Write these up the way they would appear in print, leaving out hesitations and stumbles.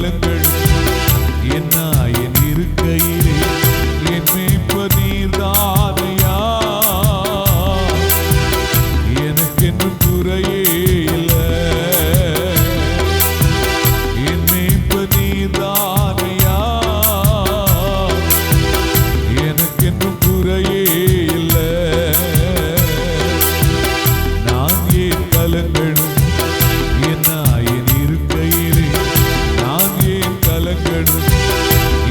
கலங்களும் என்ன என் இருக்கையிலே என் மேய்ப்பர் நீர்தானையா. எனக்கென்றும் குறையே இல்லை, என் மேய்ப்பர் நீர்தானையா. எனக்கென்றும் குறையே இல்லை. நான் ஏன் கலங்கணும் என்ன என் இருக்கையிலே, நான் ஏன் கலங்கணும்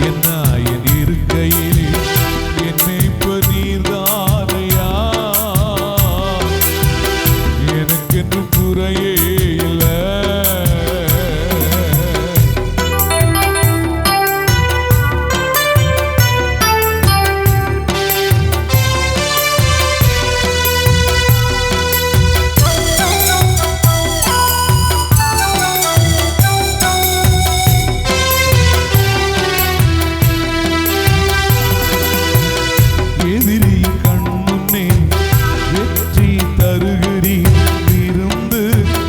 என்ன என் இருக்கையிலே என் மேய்ப்பர் நீர்தானையா. எனக்கென்று குறையே இல்லை. எதிரியின் கண் முன்னே வெற்றி தருகிறீர், விருந்து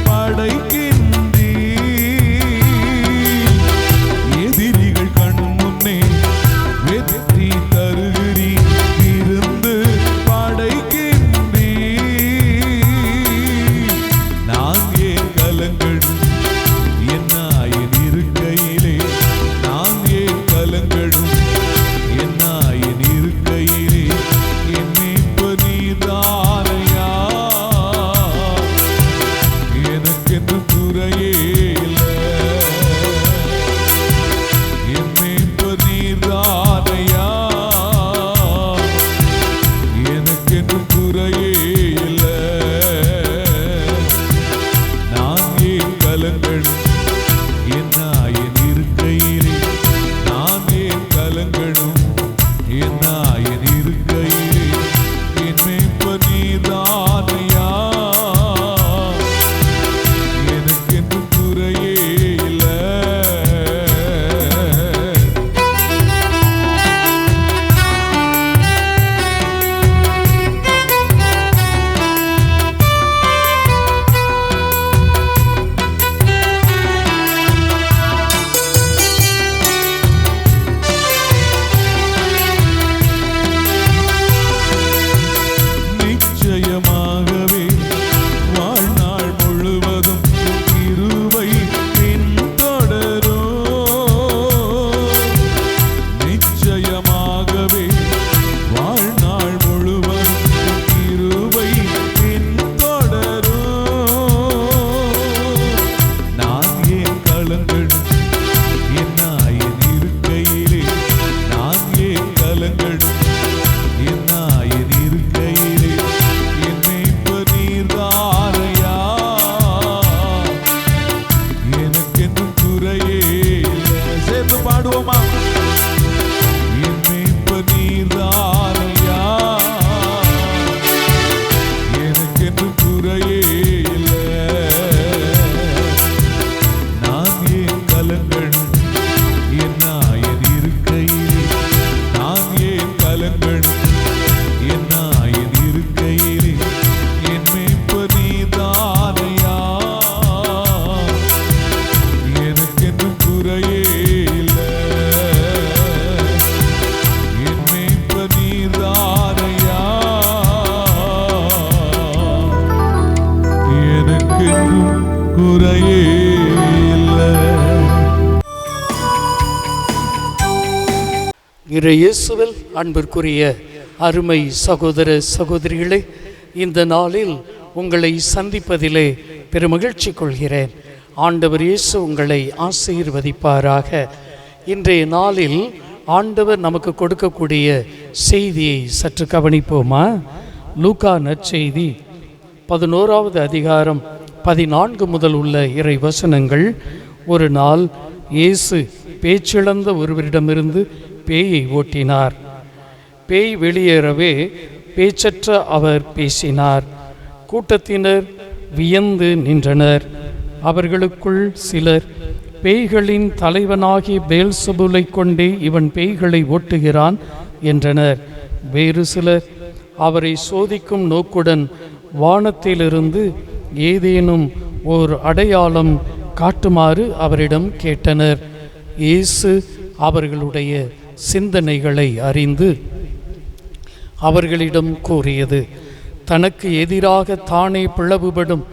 படைக்கின்றீர். எதிரிகள் கண் முன்னே வெற்றி தருகிறீர், விருந்து படைக்கின்றீர். நான் ஏன் கலங்கணும் என்ன என் இருக்கையிலே, நான் ஏன் கலங்கணும் என்ன என் இருக்கையிலே என் மேய்ப்பர் நீர்தானையா. எனக்கென்று குறையே இல்லை, என் மேய்ப்பர் நீர்தானையா. எனக்கென்று குறையே இல்லை. நான் ஏன் கலங்கணும் என்ன என் இருக்கையிலே, நான் ஏன் கலங்கணும் என்ன என் இருக்கையிலே என் மேய்ப்பர் நீர்தானையா. எனக்கென்று குறையே இல்லை. நிச்சயமாகவே வாழ்நாள் முழுவதும் கிருபை பின்தொடரும். நிச்சயமாகவே வாழ்நாள் முழுவதும் கிருபை பின்தொடரும். நான் ஏன் கலங்கணும் என்ன என் இருக்கையிலே, நான் ஏன் கலங்கணும் என்ன என் இருக்கையிலே என் மேய்ப்பர் நீர்தானையா. எனக்கென்று குறையே இல்லை. சேர்ந்து பாடுவோமா? என் மேய்ப்பர் நீர்தானையா. எனக்கென்று குறையே இல்லை. நான் ஏன் கலங்கணும் என்ன என் இருக்கையிலே, நான் ஏன் கலங்கணும் என்ன என் இருக்கையிலே என் மேய்ப்பர் நீர்தானையா. எனக்கென்று குறையே இல்லை. என் மேய்ப்பர் நீர்தானையா. எனக்கென்றும் குறையே இல்லை. இயேசுவில் அன்பிற்குரிய அருமை சகோதர சகோதரிகளே, இந்த நாளில் உங்களை சந்திப்பதிலே பெருமகிழ்ச்சி கொள்கிறேன். ஆண்டவர் இயேசு உங்களை ஆசீர்வதிப்பாராக. இன்றைய நாளில் ஆண்டவர் நமக்கு கொடுக்கக்கூடிய செய்தியை சற்று கவனிப்போமா? லூக்கா நற்செய்தி 11வது அதிகாரம் 14 முதல் உள்ள இறை வசனங்கள். ஒரு நாள் இயேசு பேச்சிழந்த ஒருவரிடமிருந்து பேயை ஓட்டினார். பேய் வெளியேறவே பேச்சற்ற அவர் பேசினார். கூட்டத்தினர் வியந்து நின்றனர். அவர்களுக்குள் சிலர், பேய்களின் தலைவனாகிய பெயல்செபூலை கொண்டே இவன் பேய்களை ஓட்டுகிறான் என்றனர். வேறு சிலர் அவரை சோதிக்கும் நோக்குடன் வானத்திலிருந்து ஏதேனும் ஓர் அடையாளம் காட்டுமாறு அவரிடம் கேட்டனர். இயேசு அவர்களுடைய சிந்தனைகளை அறிந்து அவர்களிடம் கூறியது, தனக்கு எதிராக தானே பிளவுபடும்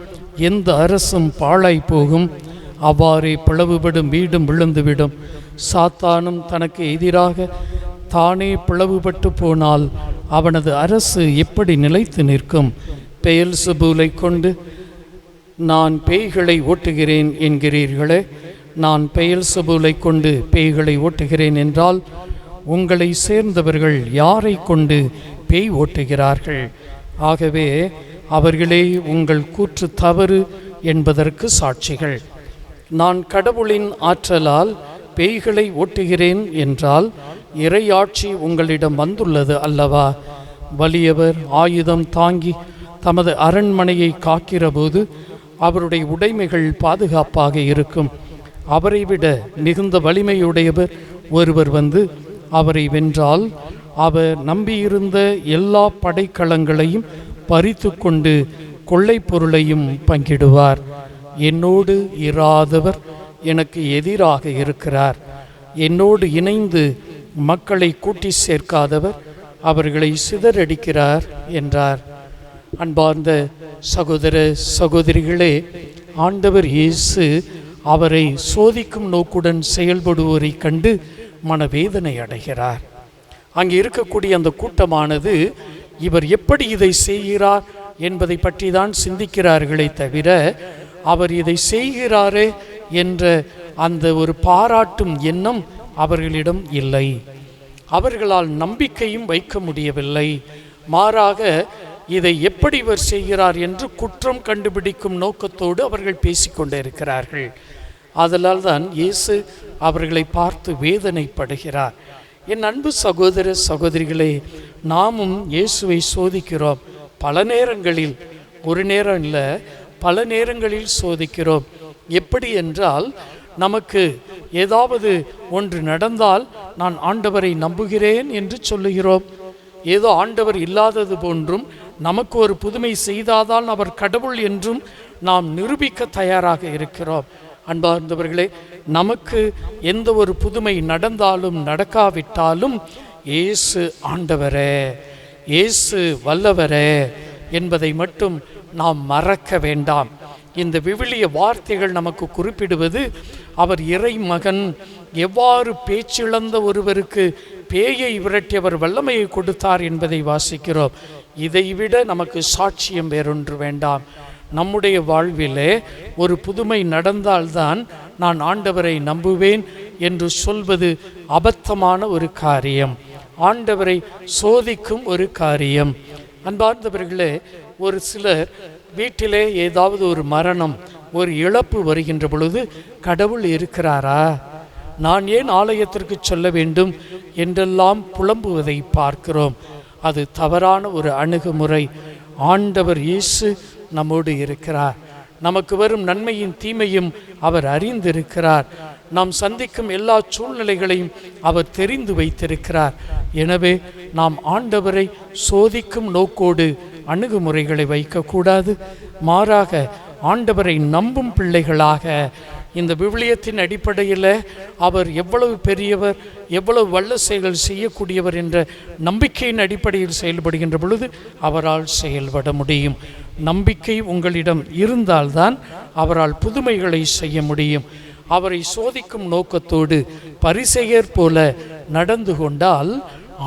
எந்த அரசும் பாழாய் போகும், அவ்வாறே பிளவுபடும் வீடும் விழுந்துவிடும். சாத்தானும் தனக்கு எதிராக தானே பிளவுபட்டு போனால் அவனது அரசு எப்படி நிலைத்து நிற்கும்? பெயல்செபூலை கொண்டு நான் பேய்களை ஓட்டுகிறேன் என்கிறீர்களே, நான் பெயல்செபூலை கொண்டு பேய்களை ஓட்டுகிறேன் என்றால் உங்களை சேர்ந்தவர்கள் யாரை கொண்டு பேய் ஓட்டுகிறார்கள்? ஆகவே அவர்களே உங்கள் கூற்று தவறு என்பதற்கு சாட்சிகள். நான் கடவுளின் ஆற்றலால் பேய்களை ஓட்டுகிறேன் என்றால் இறையாட்சி உங்களிடம் வந்துள்ளது அல்லவா? வலியவர் ஆயுதம் தாங்கி தமது அரண்மனையை காக்கிற போது அவருடைய உடைமைகள் பாதுகாப்பாக இருக்கும். அவரை விட மிகுந்த வலிமையுடையவர் ஒருவர் வந்து அவரை வென்றால் அவர் நம்பியிருந்த எல்லா படைக்கலங்களையும் பறித்து கொண்டு கொள்ளை பொருளையும் பங்கிடுவார். என்னோடு இராதவர் எனக்கு எதிராக இருக்கிறார். என்னோடு இணைந்து மக்களை கூட்டி சேர்க்காதவர் அவர்களை சிதறடிக்கிறார் என்றார். அன்பார்ந்த சகோதர சகோதரிகளே, ஆண்டவர் இயேசு அவரை சோதிக்கும் நோக்குடன் செயல்படுவோரை கண்டு மனவேதனை அடைகிறார். அங்கே இருக்கக்கூடிய அந்த கூட்டமானது இவர் எப்படி இதை செய்கிறார் என்பதை பற்றி தான் சிந்திக்கிறார்களே தவிர அவர் இதை செய்கிறாரே என்ற அந்த ஒரு பாராட்டும் எண்ணம் அவர்களிடம் இல்லை. அவர்களால் நம்பிக்கையும் வைக்க முடியவில்லை. மாறாக இதை எப்படி இவர் செய்கிறார் என்று குற்றம் கண்டுபிடிக்கும் நோக்கத்தோடு அவர்கள் பேசிக்கொண்டே இருக்கிறார்கள். ஆதலால் தான் இயேசு அவர்களை பார்த்து வேதனைப்படுகிறார். என் அன்பு சகோதர சகோதரிகளே, நாமும் இயேசுவை சோதிக்கிறோம். பல நேரங்களில், ஒரு நேரம் இல்லை, பல நேரங்களில் சோதிக்கிறோம். எப்படி என்றால், நமக்கு ஏதாவது ஒன்று நடந்தால் நான் ஆண்டவரை நம்புகிறேன் என்று சொல்லுகிறோம். ஏதோ ஆண்டவர் இல்லாதது போன்றும் நமக்கு ஒரு புதுமை செய்தாதான் அவர் கடவுள் என்றும் நாம் நிரூபிக்க தயாராக இருக்கிறோம். அன்பார்ந்தவர்களே, நமக்கு எந்த ஒரு புதுமை நடந்தாலும் நடக்காவிட்டாலும் இயேசு ஆண்டவரே, இயேசு வல்லவரே என்பதை மட்டும் நாம் மறக்க வேண்டாம். இந்த விவிலிய வார்த்தைகள் நமக்கு குறிப்பிடுவது அவர் இறை மகன் எவ்வாறு பேச்சிழந்த ஒருவருக்கு பேயை விரட்டியவர் வல்லமையை கொடுத்தார் என்பதை வாசிக்கிறோம். இதைவிட நமக்கு சாட்சியம் வேறொன்று வேண்டாம். நம்முடைய வாழ்விலே ஒரு புதுமை நடந்தால்தான் நான் ஆண்டவரை நம்புவேன் என்று சொல்வது அபத்தமான ஒரு காரியம், ஆண்டவரை சோதிக்கும் ஒரு காரியம். அன்பார்ந்தவர்களே, ஒரு சிலர் வீட்டிலே ஏதாவது ஒரு மரணம், ஒரு இழப்பு வருகின்ற பொழுது கடவுள் இருக்கிறாரா, நான் ஏன் ஆலயத்திற்கு சொல்ல வேண்டும் என்றெல்லாம் புலம்புவதை பார்க்கிறோம். அது தவறான ஒரு அணுகுமுறை. ஆண்டவர் இயேசு நம்மோடு இருக்கிறார். நமக்கு வரும் நன்மையும் தீமையும் அவர் அறிந்திருக்கிறார். நாம் சந்திக்கும் எல்லா சூழ்நிலைகளையும் அவர் தெரிந்து வைத்திருக்கிறார். எனவே நாம் ஆண்டவரை சோதிக்கும் நோக்கோடு அணுகுமுறைகளை வைக்கக்கூடாது. மாறாக ஆண்டவரை நம்பும் பிள்ளைகளாக இந்த விவிலியத்தின் அடிப்படையில் அவர் எவ்வளவு பெரியவர், எவ்வளவு வல்ல செயல்கள் செய்யக்கூடியவர் என்ற நம்பிக்கையின் அடிப்படையில் செயல்படுகின்ற பொழுது அவரால் செயல்பட முடியும். நம்பிக்கை உங்களிடம் இருந்தால்தான் அவரால் புதுமைகளை செய்ய முடியும். அவரை சோதிக்கும் நோக்கத்தோடு பரிசேயர் போல நடந்து கொண்டால்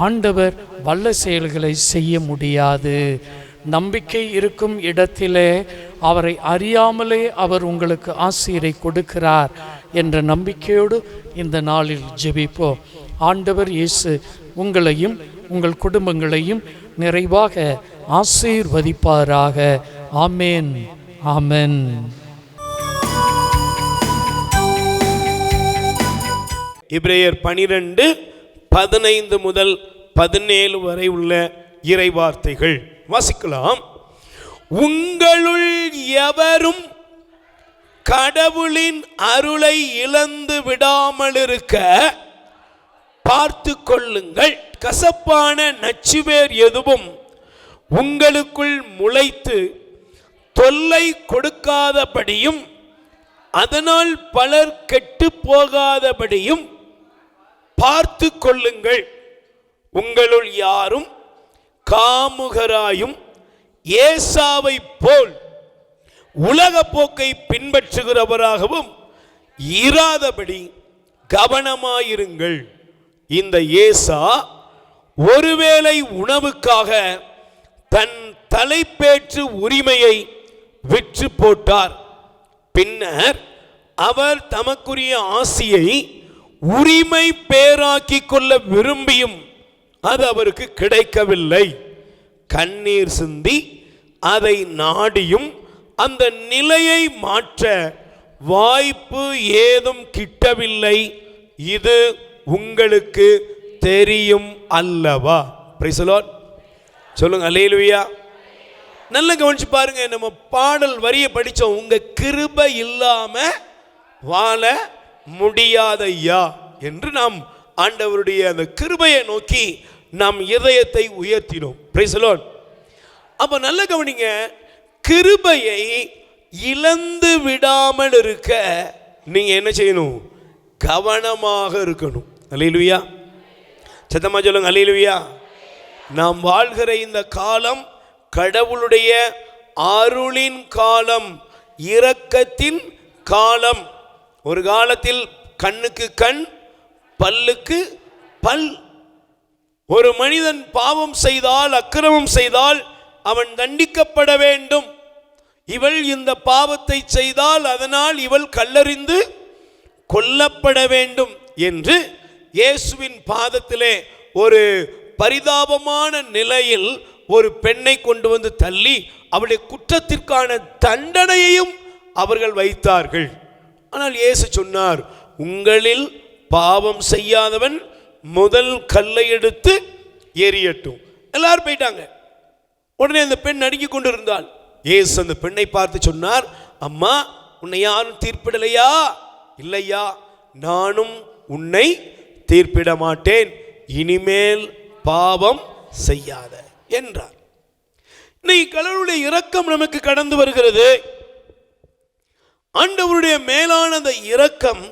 ஆண்டவர் வல்ல செயல்களை செய்ய முடியாது. நம்பிக்கை இருக்கும் இடத்திலே அவரை அறியாமலே அவர் உங்களுக்கு ஆசீரை கொடுக்கிறார் என்ற நம்பிக்கையோடு இந்த நாளில் ஜெபிப்போம். ஆண்டவர் இயேசு உங்களையும் உங்கள் குடும்பங்களையும் நிறைவாக ஆசீர்வதிப்பாராக. ஆமென், ஆமென். எபிரேயர் 12:15 முதல் 17 வரை உள்ள இறை வார்த்தைகள் வாசிக்கலாம். உங்களுள் எவரும் கடவுளின் அருளை இழந்து விடாமல் இருக்க பார்த்து கொள்ளுங்கள். கசப்பான நச்சுவேர் எதுவும் உங்களுக்குள் முளைத்து தொல்லை கொடுக்காதபடியும், அதனால் பலர் கெட்டு போகாதபடியும் பார்த்து கொள்ளுங்கள். உங்களுள் யாரும் காமுகராயும் ஏசாவை போல் உலக போக்கை பின்பற்றுகிறவராகவும் இராதபடி கவனமாயிருங்கள். இந்த ஏசா ஒருவேளை உணவுக்காக தன் தலைப்பேற்று உரிமையை விற்று போட்டார். பின்னர் அவர் தமக்குரிய ஆசியை உரிமை பேராக்கி கொள்ள விரும்பியும் அது அவருக்கு கிடைக்கவில்லை. கண்ணீர் சிந்தி அதை நாடியும் அந்த நிலையை மாற்ற வாய்ப்பு ஏதும் கிட்டவில்லை. இது உங்களுக்கு தெரியும் அல்லவா? Praise the Lord. சொல்லுங்க அல்லேலூயா. நல்லா கவனிச்சு பாருங்க. நம்ம பாடல் வரியை படிச்சோம். உங்க கிருபை இல்லாம வாழ முடியாதையா என்று நாம் ஆண்டவருடைய அந்த கிருபையை நோக்கி நாம் இதயத்தை உயர்த்தினோம். Praise the Lord. அப்ப நல்ல கவனிங்க. கிருபையை இழந்து விடாமல் இருக்க நீங்க என்ன செய்யணும்? கவனமாக இருக்கணும். அல்லேலூயா. சத்தமா சொல்லுங்க அல்லேலூயா. நாம் வாழ்கிற இந்த காலம் கடவுளுடைய அருளின் காலம், இரக்கத்தின் காலம். ஒரு காலத்தில் கண்ணுக்கு கண், பல்லுக்கு பல். ஒரு மனிதன் பாவம் செய்தால், அக்கிரமம் செய்தால் அவன் தண்டிக்கப்பட வேண்டும். இவள் இந்த பாவத்தை செய்தால் அதனால் இவள் கல்லறிந்து கொல்லப்பட வேண்டும் என்று இயேசுவின் பாதத்திலே ஒரு பரிதாபமான நிலையில் ஒரு பெண்ணை கொண்டு வந்து தள்ளி அவளுடைய குற்றத்திற்கான தண்டனையையும் அவர்கள் வைத்தார்கள். ஆனால் இயேசு சொன்னார், உங்களில் பாவம் செய்யாதவன் முதல் கல்லை எடுத்து எறியட்டும். எல்லாரும் போயிட்டாங்க. உடனே அந்த பெண் நடுங்கிக் கொண்டிருந்தாள். இயேசு அந்த பெண்ணை பார்த்து சொன்னார், அம்மா, உன்னை யாரும் தீர்ப்பிடலையா? இல்லையா, நானும் உன்னை தீர்ப்பிட மாட்டேன். இனிமேல் பாவம் செய்யாத என்றார். இன்னைக்கு கடவுளுடைய இரக்கம் நமக்கு கடந்து வருகிறது. ஆண்டவருடைய மேலான அந்த இரக்கம்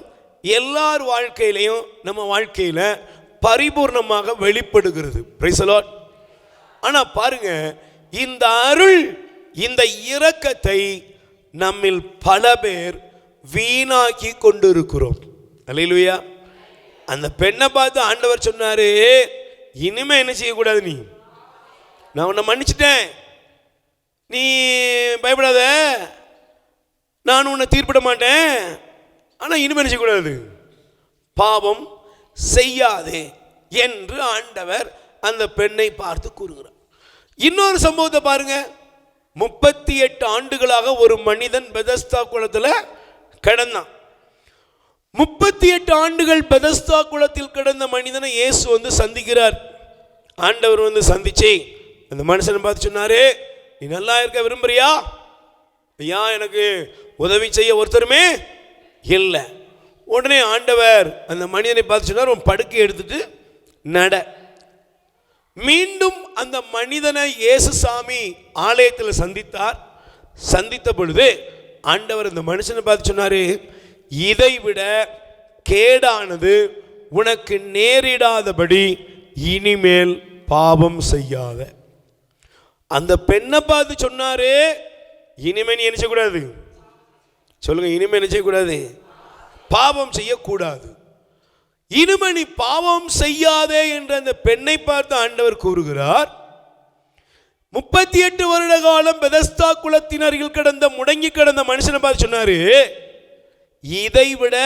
எல்லார் வாழ்க்கையிலையும் நம்ம வாழ்க்கையில பரிபூர்ணமாக வெளிப்படுகிறது. Praise the Lord. ஆனா பாருங்க, இந்த அருள், இந்த இரக்கத்தை நம்மில் பல பேர் வீணாக்கி கொண்டிருக்கிறோம். அல்லேலூயா. அந்த பெண்ணை பார்த்து ஆண்டவர் சொன்னாரு, இனிமே என்ன செய்யக்கூடாது, நீ, நான் உன்னை மன்னிச்சிட்டேன், நீ பயப்படாத, நான் உன்னை தீர்ப்பிட மாட்டேன், ஆனால் இனிமே என்ன செய்யக்கூடாது, பாவம் செய்யாதே என்று ஆண்டவர் அந்த பெண்ணை பார்த்து கூறுகிறார். இன்னொரு சம்பவத்தை பாருங்க. 38 ஆண்டுகளாக ஒரு மனிதன் பெதஸ்தா குளத்தில் கிடந்தான். 38 ஆண்டுகள் பெதஸ்தா குளத்தில் கிடந்த மனிதனை இயேசு வந்து சந்திக்கிறார். ஆண்டவர் வந்து சந்திச்சு அந்த மனுஷனை பார்த்து சொன்னாரு, நீ நல்லா இருக்க விரும்புறியா? ஐயா, எனக்கு உதவி செய்ய ஒருத்தருமே இல்லை. உடனே ஆண்டவர் அந்த மனிதனை பார்த்து சொன்னார், உன் படுக்கை எடுத்துட்டு நட. மீண்டும் அந்த மனிதனை இயேசு சாமி ஆலயத்தில் சந்தித்தார். சந்தித்த பொழுது ஆண்டவர் அந்த மனுஷனை பார்த்து சொன்னாரு, இதை விட கேடானது உனக்கு நேரிடாதபடி இனிமேல் பாவம் செய்யாத. அந்த பெண்ணை பார்த்து சொன்னாரு, இனிமே நீ என்ன செய்யக்கூடாது? சொல்லுங்க, இனிமே என்ன செய்யக்கூடாது? பாவம் செய்யக்கூடாது. இனிமே நீ பாவம் செய்யாதே என்று அந்த பெண்ணை பார்த்து ஆண்டவர் கூறுகிறார். 38 வருட காலம் பெதஸ்தா குளத்தின் அருகில் கிடந்த முடங்கி கிடந்த மனுஷனை பார்த்து சொன்னாரு, இதை விட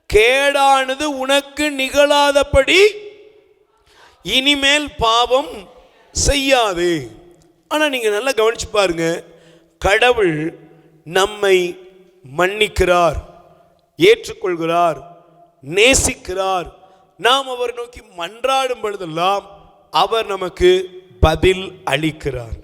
கேடானது உனக்கு நிகழாதபடி இனிமேல் பாவம் செய்யாது. ஆனா நீங்க நல்லா கவனிச்சு பாருங்க, கடவுள் நம்மை மன்னிக்கிறார், ஏற்றுக்கொள்கிறார், நேசிக்கிறார். நாம் அவர் நோக்கி மன்றாடும் பொழுதெல்லாம் அவர் நமக்கு பதில் அளிக்கிறார்.